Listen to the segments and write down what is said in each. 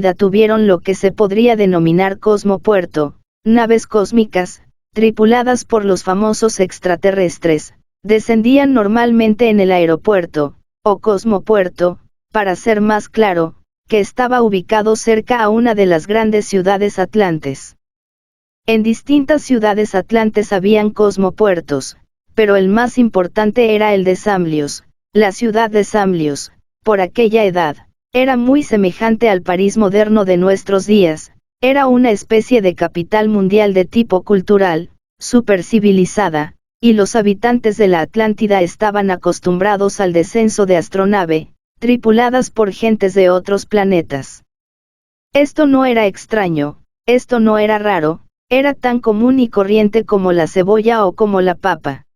tuvieron lo que se podría denominar cosmopuerto, naves cósmicas, tripuladas por los famosos extraterrestres, descendían normalmente en el aeropuerto, o cosmopuerto, para ser más claro, que estaba ubicado cerca a una de las grandes ciudades atlantes. En distintas ciudades atlantes habían cosmopuertos, pero el más importante era el de Samlios. La ciudad de Samlios, por aquella edad, era muy semejante al París moderno de nuestros días, era una especie de capital mundial de tipo cultural, supercivilizada, y los habitantes de la Atlántida estaban acostumbrados al descenso de astronave, tripuladas por gentes de otros planetas. Esto no era extraño, esto no era raro, era tan común y corriente como la cebolla o como la papa.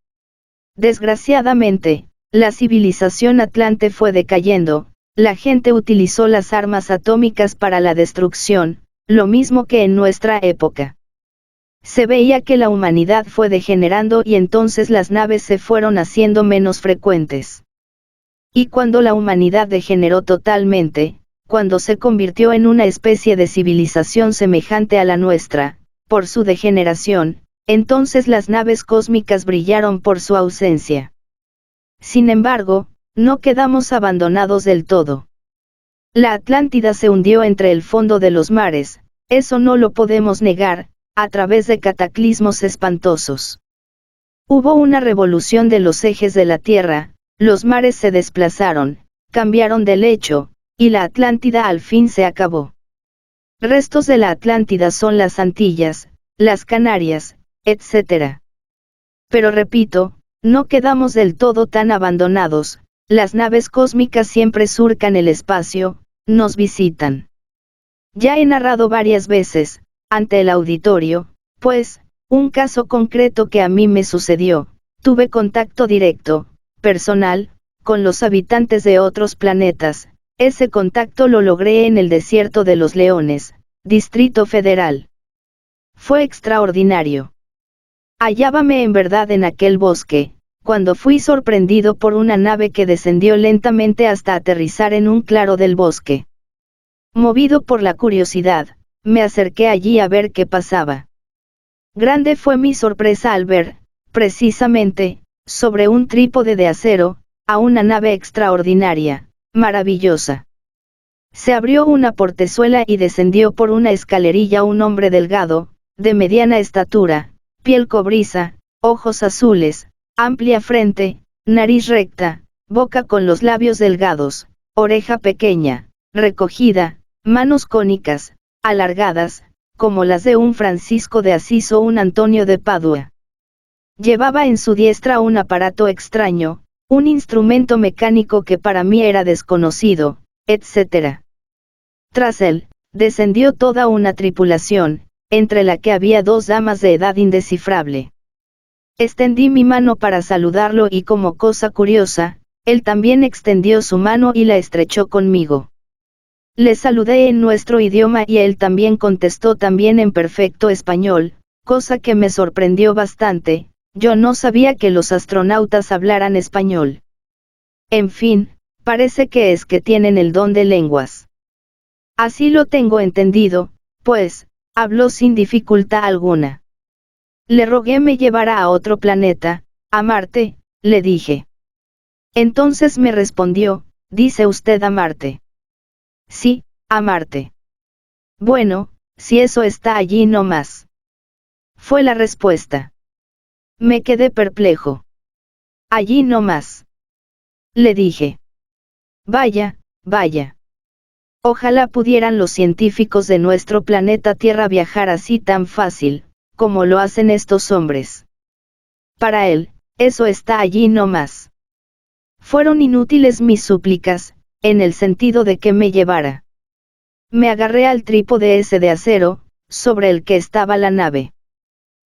Desgraciadamente, la civilización atlante fue decayendo, la gente utilizó las armas atómicas para la destrucción, lo mismo que en nuestra época. Se veía que la humanidad fue degenerando y entonces las naves se fueron haciendo menos frecuentes. Y cuando la humanidad degeneró totalmente, cuando se convirtió en una especie de civilización semejante a la nuestra, por su degeneración, entonces las naves cósmicas brillaron por su ausencia. Sin embargo, no quedamos abandonados del todo. La Atlántida se hundió entre el fondo de los mares, eso no lo podemos negar, a través de cataclismos espantosos. Hubo una revolución de los ejes de la Tierra, los mares se desplazaron, cambiaron de lecho, y la Atlántida al fin se acabó. Restos de la Atlántida son las Antillas, las Canarias, etc. Pero repito, no quedamos del todo tan abandonados, las naves cósmicas siempre surcan el espacio, nos visitan. Ya he narrado varias veces, ante el auditorio, pues, un caso concreto que a mí me sucedió, tuve contacto directo, personal, con los habitantes de otros planetas, ese contacto lo logré en el desierto de los Leones, Distrito Federal. Fue extraordinario. Hallábame en verdad en aquel bosque, cuando fui sorprendido por una nave que descendió lentamente hasta aterrizar en un claro del bosque. Movido por la curiosidad, me acerqué allí a ver qué pasaba. Grande fue mi sorpresa al ver, precisamente, sobre un trípode de acero, a una nave extraordinaria, maravillosa. Se abrió una portezuela y descendió por una escalerilla un hombre delgado, de mediana estatura, piel cobriza, ojos azules, amplia frente, nariz recta, boca con los labios delgados, oreja pequeña, recogida, manos cónicas, alargadas, como las de un Francisco de Asís o un Antonio de Padua. Llevaba en su diestra un aparato extraño, un instrumento mecánico que para mí era desconocido, etc. Tras él, descendió toda una tripulación, entre la que había dos damas de edad indescifrable. Extendí mi mano para saludarlo y como cosa curiosa, él también extendió su mano y la estrechó conmigo. Le saludé en nuestro idioma y él también contestó también en perfecto español, cosa que me sorprendió bastante, yo no sabía que los astronautas hablaran español. En fin, parece que es que tienen el don de lenguas. Así lo tengo entendido, pues, habló sin dificultad alguna. Le rogué me llevara a otro planeta, a Marte, le dije. Entonces me respondió, ¿dice usted a Marte? Sí, a Marte. Bueno, si eso está allí no más. Fue la respuesta. Me quedé perplejo. Allí no más. Le dije. Vaya, vaya. Ojalá pudieran los científicos de nuestro planeta Tierra viajar así tan fácil, como lo hacen estos hombres. Para él, eso está allí no más. Fueron inútiles mis súplicas, en el sentido de que me llevara. Me agarré al trípode ese de acero, sobre el que estaba la nave.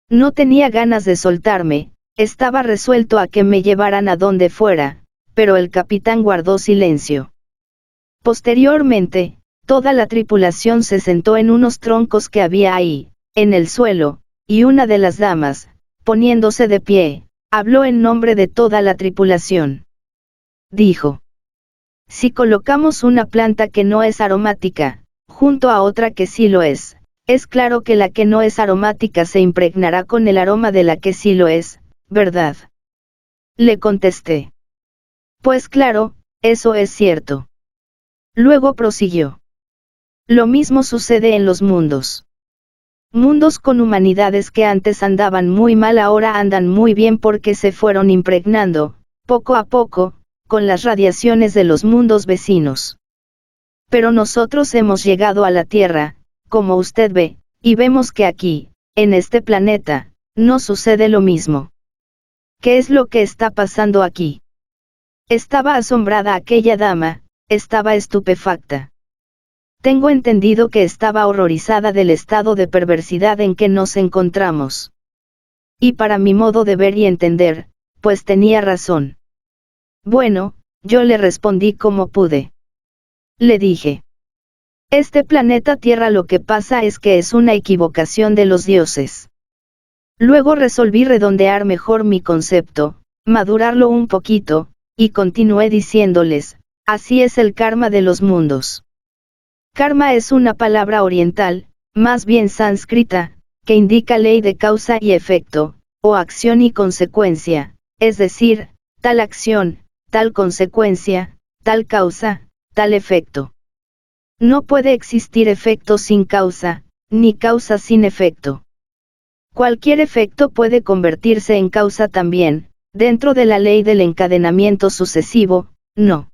No tenía ganas de soltarme, estaba resuelto a que me llevaran a donde fuera, pero el capitán guardó silencio. Posteriormente, toda la tripulación se sentó en unos troncos que había ahí, en el suelo, y una de las damas, poniéndose de pie, habló en nombre de toda la tripulación. Dijo: si colocamos una planta que no es aromática, junto a otra que sí lo es, es claro que la que no es aromática se impregnará con el aroma de la que sí lo es, ¿verdad? Le contesté. Pues claro, eso es cierto. Luego prosiguió. Lo mismo sucede en los mundos. Mundos con humanidades que antes andaban muy mal ahora andan muy bien porque se fueron impregnando, poco a poco, con las radiaciones de los mundos vecinos. Pero nosotros hemos llegado a la Tierra, como usted ve, y vemos que aquí, en este planeta, no sucede lo mismo. ¿Qué es lo que está pasando aquí? Estaba asombrada aquella dama, estaba estupefacta. Tengo entendido que estaba horrorizada del estado de perversidad en que nos encontramos. Y para mi modo de ver y entender, pues tenía razón. Bueno, yo le respondí como pude. Le dije. Este planeta Tierra lo que pasa es que es una equivocación de los dioses. Luego resolví redondear mejor mi concepto, madurarlo un poquito, y continué diciéndoles, así es el karma de los mundos. Karma es una palabra oriental, más bien sánscrita, que indica ley de causa y efecto, o acción y consecuencia, es decir, tal acción, tal consecuencia, tal causa, tal efecto. No puede existir efecto sin causa, ni causa sin efecto. Cualquier efecto puede convertirse en causa también, dentro de la ley del encadenamiento sucesivo, no.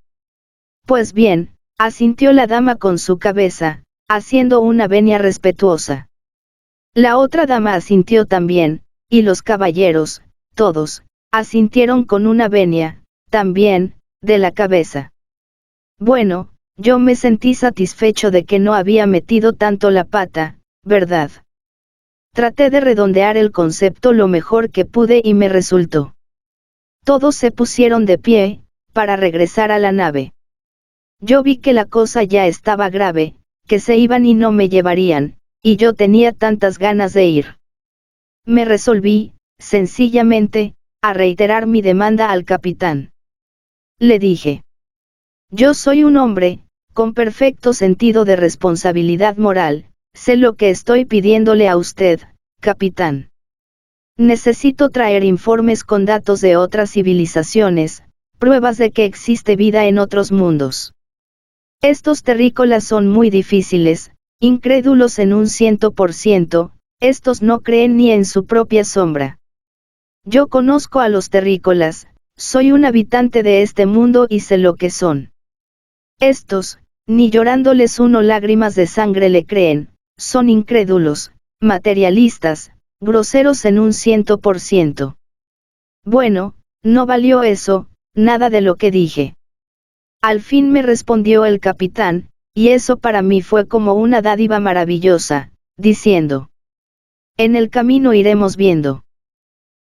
Pues bien, asintió la dama con su cabeza, haciendo una venia respetuosa. La otra dama asintió también, y los caballeros, todos, asintieron con una venia, también, de la cabeza. Bueno, yo me sentí satisfecho de que no había metido tanto la pata, ¿verdad? Traté de redondear el concepto lo mejor que pude y me resultó. Todos se pusieron de pie, para regresar a la nave. Yo vi que la cosa ya estaba grave, que se iban y no me llevarían, y yo tenía tantas ganas de ir. Me resolví, sencillamente, a reiterar mi demanda al capitán. Le dije. Yo soy un hombre, con perfecto sentido de responsabilidad moral, sé lo que estoy pidiéndole a usted, capitán. Necesito traer informes con datos de otras civilizaciones, pruebas de que existe vida en otros mundos. Estos terrícolas son muy difíciles, incrédulos en un 100%, estos no creen ni en su propia sombra. Yo conozco a los terrícolas, soy un habitante de este mundo y sé lo que son. Estos, ni llorándoles uno lágrimas de sangre le creen, son incrédulos, materialistas, groseros en un 100%. Bueno, no valió eso, nada de lo que dije. Al fin me respondió el capitán, y eso para mí fue como una dádiva maravillosa, diciendo. En el camino iremos viendo.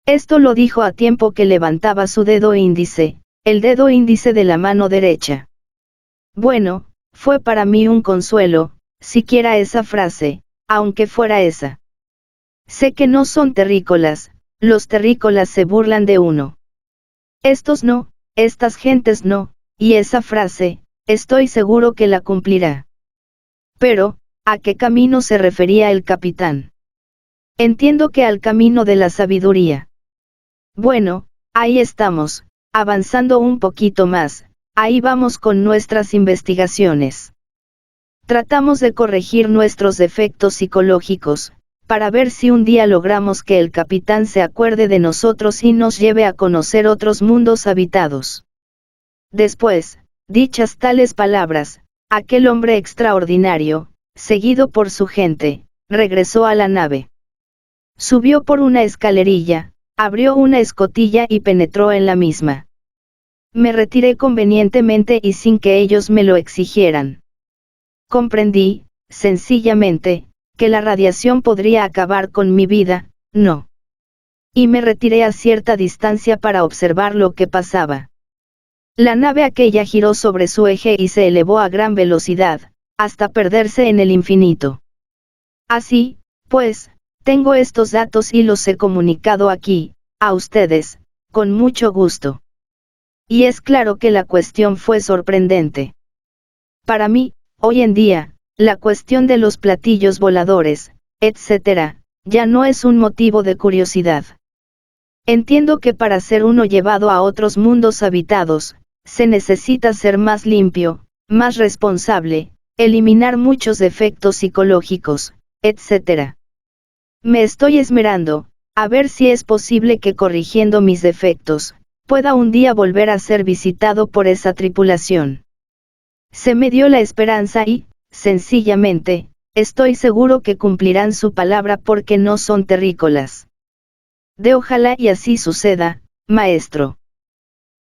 Esto lo dijo a tiempo que levantaba su dedo índice, el dedo índice de la mano derecha. Bueno, fue para mí un consuelo, siquiera esa frase, aunque fuera esa. Sé que no son terrícolas, los terrícolas se burlan de uno. Estos no, estas gentes no, y esa frase, estoy seguro que la cumplirá. Pero, ¿a qué camino se refería el capitán? Entiendo que al camino de la sabiduría. Bueno, ahí estamos, avanzando un poquito más, ahí vamos con nuestras investigaciones. Tratamos de corregir nuestros defectos psicológicos, para ver si un día logramos que el capitán se acuerde de nosotros y nos lleve a conocer otros mundos habitados. Después, dichas tales palabras, aquel hombre extraordinario, seguido por su gente, regresó a la nave. Subió por una escalerilla, abrió una escotilla y penetró en la misma. Me retiré convenientemente y sin que ellos me lo exigieran. Comprendí, sencillamente, que la radiación podría acabar con mi vida, no. Y me retiré a cierta distancia para observar lo que pasaba. La nave aquella giró sobre su eje y se elevó a gran velocidad, hasta perderse en el infinito. Así, pues, tengo estos datos y los he comunicado aquí, a ustedes, con mucho gusto. Y es claro que la cuestión fue sorprendente. Para mí, hoy en día, la cuestión de los platillos voladores, etc., ya no es un motivo de curiosidad. Entiendo que para ser uno llevado a otros mundos habitados, se necesita ser más limpio, más responsable, eliminar muchos defectos psicológicos, etc. Me estoy esmerando, a ver si es posible que corrigiendo mis defectos, pueda un día volver a ser visitado por esa tripulación. Se me dio la esperanza y, sencillamente, estoy seguro que cumplirán su palabra porque no son terrícolas. De ojalá y así suceda, maestro.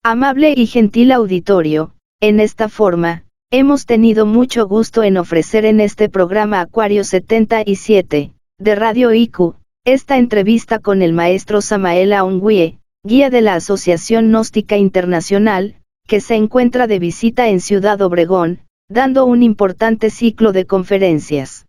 Amable y gentil auditorio, en esta forma, hemos tenido mucho gusto en ofrecer en este programa Acuario 77, de Radio IQ, esta entrevista con el maestro Samael Aungüe, guía de la Asociación Gnóstica Internacional, que se encuentra de visita en Ciudad Obregón, dando un importante ciclo de conferencias.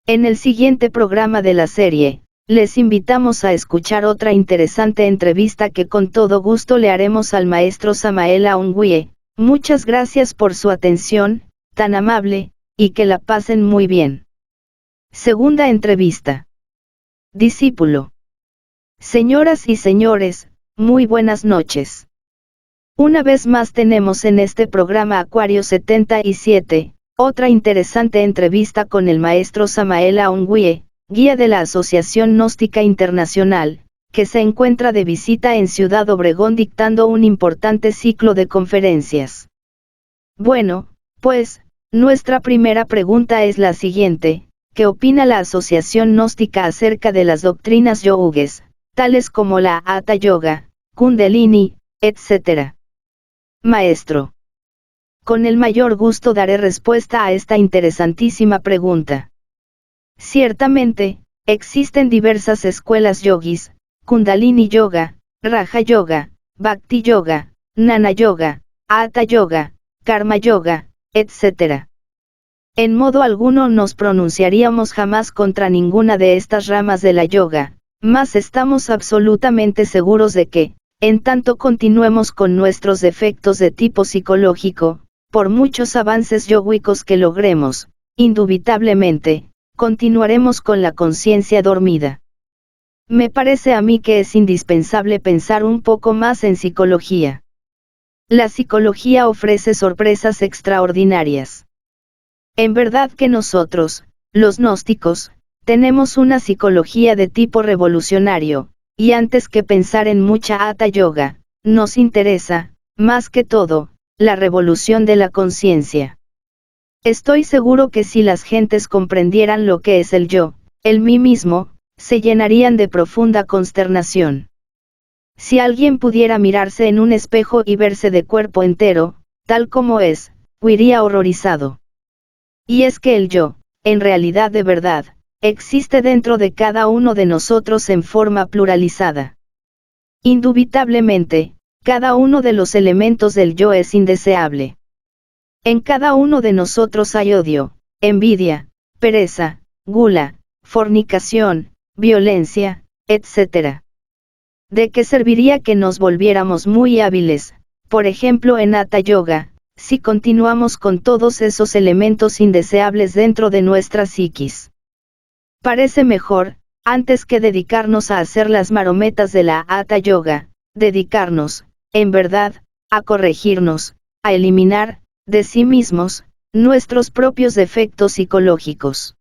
En el siguiente programa de la serie, les invitamos a escuchar otra interesante entrevista que con todo gusto le haremos al maestro Samael Aungüe. Muchas gracias por su atención, tan amable, y que la pasen muy bien. Segunda entrevista. Discípulo. Señoras y señores, muy buenas noches. Una vez más tenemos en este programa Acuario 77, otra interesante entrevista con el maestro Samael Aungüe, guía de la Asociación Gnóstica Internacional, que se encuentra de visita en Ciudad Obregón dictando un importante ciclo de conferencias. Bueno, pues, nuestra primera pregunta es la siguiente: ¿qué opina la Asociación Gnóstica acerca de las doctrinas yogues, tales como la Hatha Yoga, Kundalini, etc.? Maestro. Con el mayor gusto daré respuesta a esta interesantísima pregunta. Ciertamente, existen diversas escuelas yogis: Kundalini Yoga, Raja Yoga, Bhakti Yoga, Jnana Yoga, Hatha Yoga, Karma Yoga, etc. En modo alguno nos pronunciaríamos jamás contra ninguna de estas ramas de la yoga, mas estamos absolutamente seguros de que, en tanto continuemos con nuestros defectos de tipo psicológico, por muchos avances yogüicos que logremos, indubitablemente, continuaremos con la conciencia dormida. Me parece a mí que es indispensable pensar un poco más en psicología. La psicología ofrece sorpresas extraordinarias. En verdad que nosotros, los gnósticos, tenemos una psicología de tipo revolucionario, y antes que pensar en mucha Hatha Yoga, nos interesa, más que todo, la revolución de la conciencia. Estoy seguro que si las gentes comprendieran lo que es el yo, el mí mismo, se llenarían de profunda consternación. Si alguien pudiera mirarse en un espejo y verse de cuerpo entero, tal como es, huiría horrorizado. Y es que el yo, en realidad de verdad, existe dentro de cada uno de nosotros en forma pluralizada. Indubitablemente, cada uno de los elementos del yo es indeseable. En cada uno de nosotros hay odio, envidia, pereza, gula, fornicación, violencia, etc. ¿De qué serviría que nos volviéramos muy hábiles, por ejemplo en Hatha Yoga, si continuamos con todos esos elementos indeseables dentro de nuestra psiquis? Parece mejor, antes que dedicarnos a hacer las marometas de la Hatha Yoga, dedicarnos, en verdad, a corregirnos, a eliminar, de sí mismos, nuestros propios defectos psicológicos.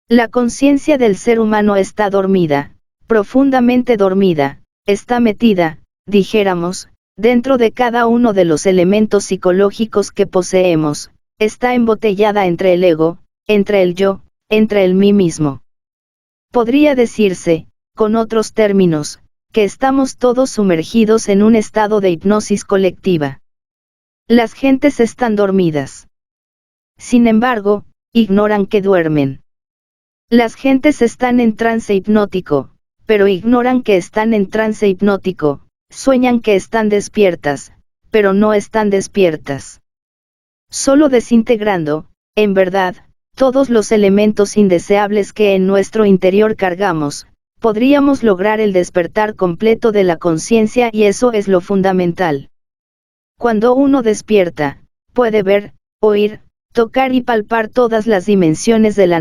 La conciencia del ser humano está dormida, profundamente dormida, está metida, dijéramos, dentro de cada uno de los elementos psicológicos que poseemos, está embotellada entre el ego, entre el yo, entre el mí mismo. Podría decirse, con otros términos, que estamos todos sumergidos en un estado de hipnosis colectiva. Las gentes están dormidas. Sin embargo, ignoran que duermen. Las gentes están en trance hipnótico, pero ignoran que están en trance hipnótico, sueñan que están despiertas, pero no están despiertas. Solo desintegrando, en verdad, todos los elementos indeseables que en nuestro interior cargamos, podríamos lograr el despertar completo de la conciencia, y eso es lo fundamental. Cuando uno despierta, puede ver, oír, tocar y palpar todas las dimensiones de la